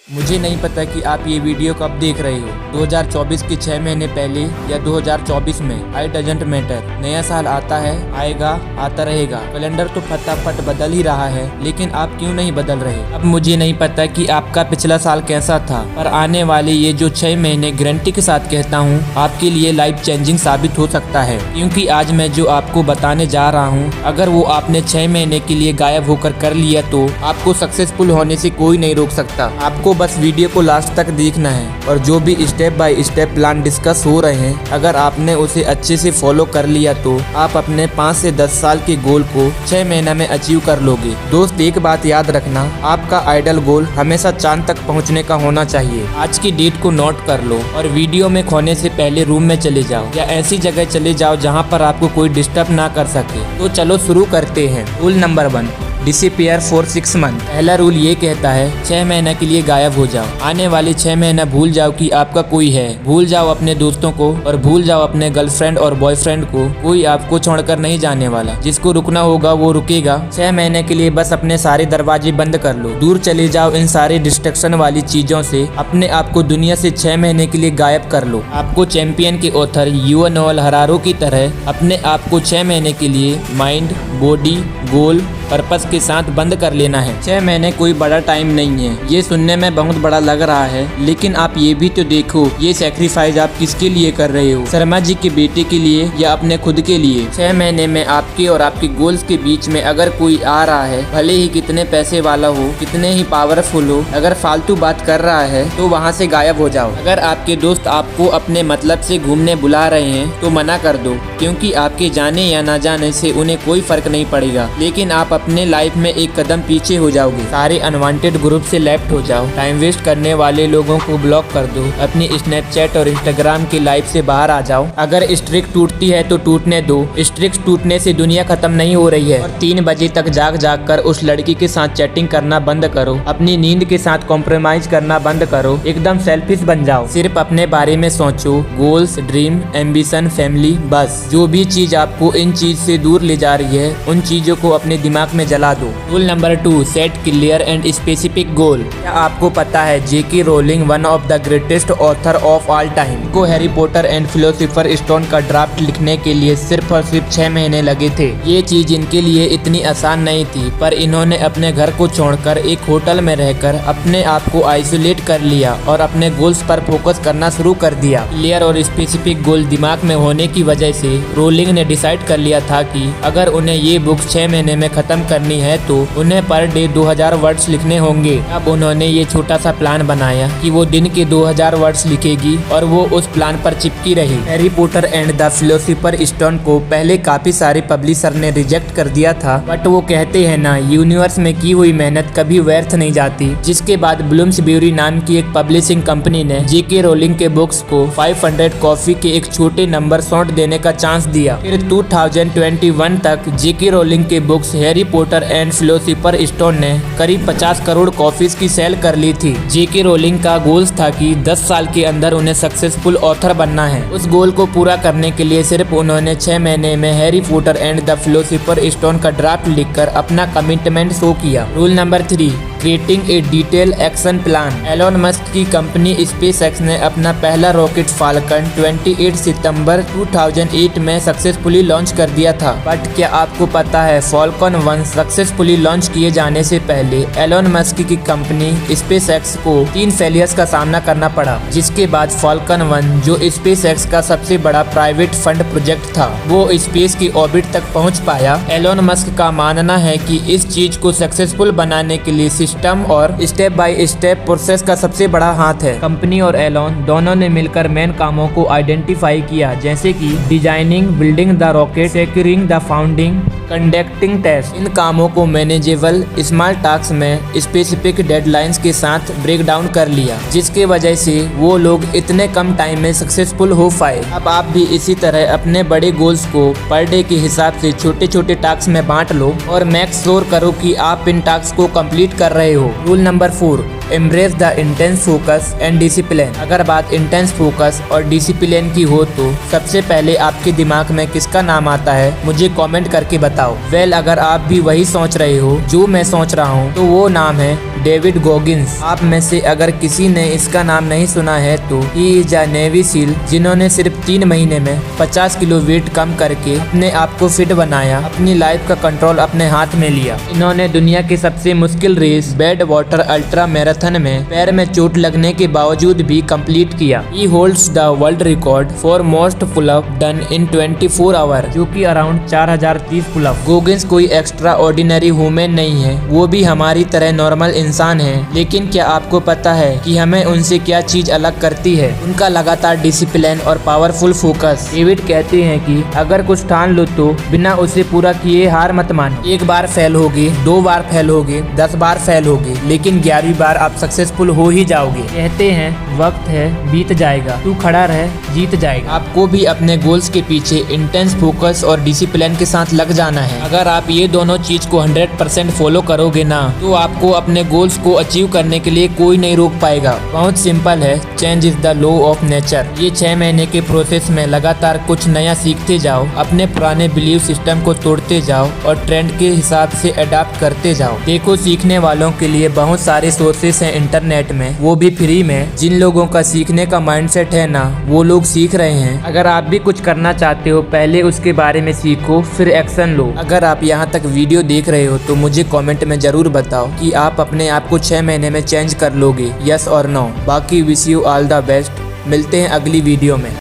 मुझे नहीं पता कि आप ये वीडियो कब देख रहे हो, 2024 के 6 महीने पहले या 2024 में, आई डजंट मैटर। नया साल आता है, आएगा, आता रहेगा। कैलेंडर तो फटाफट बदल ही रहा है, लेकिन आप क्यों नहीं बदल रहे। अब मुझे नहीं पता कि आपका पिछला साल कैसा था, पर आने वाले ये जो 6 महीने गारंटी के साथ कहता हूँ आपके लिए लाइफ चेंजिंग साबित हो सकता है। क्योंकि आज मैं जो आपको बताने जा रहा हूँ, अगर वो आपने 6 महीने के लिए गायब होकर कर लिया तो आपको सक्सेसफुल होने से कोई नहीं रोक सकता। आपको बस वीडियो को लास्ट तक देखना है और जो भी step by step plan discuss हो रहे हैं, अगर आपने उसे अच्छे से फॉलो कर लिया तो आप अपने 5 से 10 साल के गोल को 6 महीने में अचीव कर लोगे। दोस्त, एक बात याद रखना, आपका आइडल गोल हमेशा चांद तक पहुंचने का होना चाहिए। आज की डेट को नोट कर लो और वीडियो में खोने से पहले रूम में चले जाओ या ऐसी जगह चले जाओ जहाँ पर आपको कोई डिस्टर्ब ना कर सके। तो चलो शुरू करते हैं। Rule number 1, disappear for 6 month. पहला रूल ये कहता है 6 महीने के लिए गायब हो जाओ। आने वाले 6 महीने भूल जाओ कि आपका कोई है, भूल जाओ अपने दोस्तों को और भूल जाओ अपने गर्लफ्रेंड और बॉयफ्रेंड को। कोई आपको छोड़कर नहीं जाने वाला, जिसको रुकना होगा वो रुकेगा। 6 महीने के लिए बस अपने सारे दरवाजे बंद कर लो, दूर चले जाओ इन सारे डिस्ट्रक्शन वाली चीजों से। अपने आप को दुनिया से 6 महीने के लिए गायब कर लो। आपको चैंपियन के ऑथर युवल नोएल हरारी की तरह अपने आप को 6 महीने के लिए माइंड, बॉडी, गोल, पर्पस के साथ बंद कर लेना है। 6 महीने कोई बड़ा टाइम नहीं है। ये सुनने में बहुत बड़ा लग रहा है, लेकिन आप ये भी तो देखो ये सैक्रिफाइस आप किसके लिए कर रहे हो। शर्मा जी के बेटे के लिए या अपने खुद के लिए। 6 महीने में आपके और आपके गोल्स के बीच में अगर कोई आ रहा है, भले ही कितने पैसे वाला हो, कितने ही पावरफुल हो, अगर फालतू बात कर रहा है तो वहाँ से गायब हो जाओ। अगर आपके दोस्त आपको अपने मतलब से घूमने बुला रहे हैं तो मना कर दो, क्योंकि आपके जाने या ना जाने से उन्हें कोई फर्क नहीं पड़ेगा, लेकिन आप अपने लाइफ में एक कदम पीछे हो जाओगे। सारे अनवांटेड ग्रुप से लेफ्ट हो जाओ। टाइम वेस्ट करने वाले लोगों को ब्लॉक कर दो। अपनी स्नैपचैट और इंस्टाग्राम की लाइफ से बाहर आ जाओ। अगर स्ट्रिक टूटती है तो टूटने दो। स्ट्रिक टूटने से दुनिया खत्म नहीं हो रही है। और 3 बजे तक जाग जाग कर उस लड़की के साथ चैटिंग करना बंद करो। अपनी नींद के साथ कॉम्प्रोमाइज करना बंद करो। एकदम सेल्फिश बन जाओ। सिर्फ अपने बारे में सोचो। गोल्स, ड्रीम, एम्बिशन, फैमिली, बस। जो भी चीज आपको इन चीज से दूर ले जा रही है, उन चीजों को अपने दिमाग में जला दो। Rule number 2, set clear and specific goal. क्या आपको पता है JK Rowling one of the greatest author of all time को Harry Potter and philosopher stone का ड्राफ्ट लिखने के लिए सिर्फ और सिर्फ 6 महीने लगे थे। ये चीज इनके लिए इतनी आसान नहीं थी, पर इन्होंने अपने घर को छोड़कर एक होटल में रहकर अपने आप को आइसोलेट कर लिया और अपने गोल्स पर फोकस करना शुरू कर दिया। क्लियर और स्पेसिफिक गोल दिमाग में होने की वजह से रोलिंग ने डिसाइड कर लिया था कि अगर उन्हें ये बुक 6 महीने में खत्म करनी है तो उन्हें पर डे 2000 वर्ड्स लिखने होंगे। अब उन्होंने ये छोटा सा प्लान बनाया कि वो दिन के 2000 वर्ड्स लिखेगी और वो उस प्लान पर चिपकी रही। Harry Potter and the Philosopher stone को पहले काफी सारे पब्लिशर ने रिजेक्ट कर दिया था, बट वो कहते हैं ना, यूनिवर्स में की हुई मेहनत कभी व्यर्थ नहीं जाती। जिसके बाद ब्लूम्सब्यूरी नाम की एक पब्लिशिंग कंपनी ने जेके रोलिंग के बुक्स को 500 कॉपी के एक छोटे नंबर सौंट देने का चांस दिया। फिर 2021 तक जेके रोलिंग के books Harry Potter and philosopher stone ने करीब 50 करोड़ कॉपीज की सेल कर ली थी। जेके रोलिंग का गोल्स था कि 10 साल के अंदर उन्हें सक्सेसफुल ऑथर बनना है। उस गोल को पूरा करने के लिए सिर्फ उन्होंने 6 महीने में Harry Potter and the Philosopher stone का ड्राफ्ट लिखकर अपना कमिटमेंट शो किया। Rule number 3, creating a detail action plan. Elon Musk की कंपनी स्पेसएक्स ने अपना पहला रॉकेट फाल्कन 28 सितंबर 2008 में सक्सेसफुली लॉन्च कर दिया था। बट क्या आपको पता है फाल्कन 1 सक्सेसफुली लॉन्च किए जाने से पहले एलोन मस्क की कंपनी स्पेसएक्स को 3 फेलियर्स का सामना करना पड़ा, जिसके बाद फाल्कन 1 जो स्पेसएक्स का सबसे बड़ा प्राइवेट फंड प्रोजेक्ट था, वो स्पेस की ऑर्बिट तक पहुंच पाया। एलोन मस्क का मानना है कि इस चीज को सक्सेसफुल बनाने के लिए सिस्टम और स्टेप बाय स्टेप प्रोसेस का सबसे बड़ा हाथ है। कंपनी और एलोन दोनों ने मिलकर मेन कामों को आइडेंटिफाई किया, जैसे कि designing, building the rocket, securing the founding, conducting test. इन कामों को मैनेजेबल स्मॉल टास्क में स्पेसिफिक डेडलाइंस के साथ ब्रेक डाउन कर लिया, जिसके वजह से वो लोग इतने कम टाइम में सक्सेसफुल हो पाए। अब आप भी इसी तरह अपने बड़े गोल्स को पर डे के हिसाब से छोटे छोटे टास्क में बांट लो और मेक श्योर करो कि आप इन टास्क को कंप्लीट कर रहे हो। Rule number 4, embrace the intense focus and discipline. अगर बात इंटेंस फोकस और डिसिप्लिन की हो तो सबसे पहले आपके दिमाग में किसका नाम आता है, मुझे कमेंट करके बताओ। वेल, अगर आप भी वही सोच रहे हो जो मैं सोच रहा हूँ तो वो नाम है डेविड गॉगिंस। आप में से अगर किसी ने इसका नाम नहीं सुना है तो he is a navy seal जिन्होंने सिर्फ 3 महीने में 50 किलो वेट कम करके अपने आप को फिट बनाया, अपनी लाइफ का कंट्रोल अपने हाथ में लिया। इन्होंने दुनिया की सबसे मुश्किल race Badwater ultra marathon में पैर में चोट लगने के बावजूद भी कंप्लीट किया। He holds the world record for most pull up done in 24 hour, जो कि अराउंड 4030 पुल अप। गॉगिंस कोई एक्स्ट्रा ऑर्डिनरी वुमेन नहीं है, वो भी हमारी तरह नॉर्मल इंसान है। लेकिन क्या आपको पता है कि हमें उनसे क्या चीज अलग करती है? उनका लगातार डिसिप्लिन और पावरफुल फोकस। डेविड कहते हैं कि अगर कुछ ठान लो तो बिना उसे पूरा किए हार मत मानो। एक बार फेल होगे, 2 बार फेल होगे, 10 बार फेल होगे, लेकिन 11वीं बार आप सक्सेसफुल हो ही जाओगे। कहते हैं वक्त है बीत जाएगा, तू खड़ा रह जीत जाएगा। आपको भी अपने गोल्स के पीछे इंटेंस फोकस और डिसिप्लिन के साथ लग जाना है। अगर आप ये दोनों चीज को 100% फॉलो करोगे ना तो आपको अपने गोल्स को अचीव करने के लिए कोई नहीं रोक पाएगा। बहुत सिंपल है, change is the law of nature. ये 6 महीने के प्रोसेस में लगातार कुछ नया सीखते जाओ, अपने पुराने बिलीव सिस्टम को तोड़ते जाओ और ट्रेंड के हिसाब से अडाप्ट करते जाओ। देखो, सीखने वालों के लिए बहुत सारे सोर्सेस हैं इंटरनेट में, वो भी फ्री में। जिन लोगों का सीखने का माइंडसेट है ना, वो लोग सीख रहे हैं। अगर आप भी कुछ करना चाहते हो, पहले उसके बारे में सीखो, फिर एक्शन लो। अगर आप यहाँ तक वीडियो देख रहे हो तो मुझे कमेंट में जरूर बताओ कि आप अपने आप को 6 महीने में चेंज कर लोगे, यस और नो। बाकी wish you all the best. मिलते हैं अगली वीडियो में।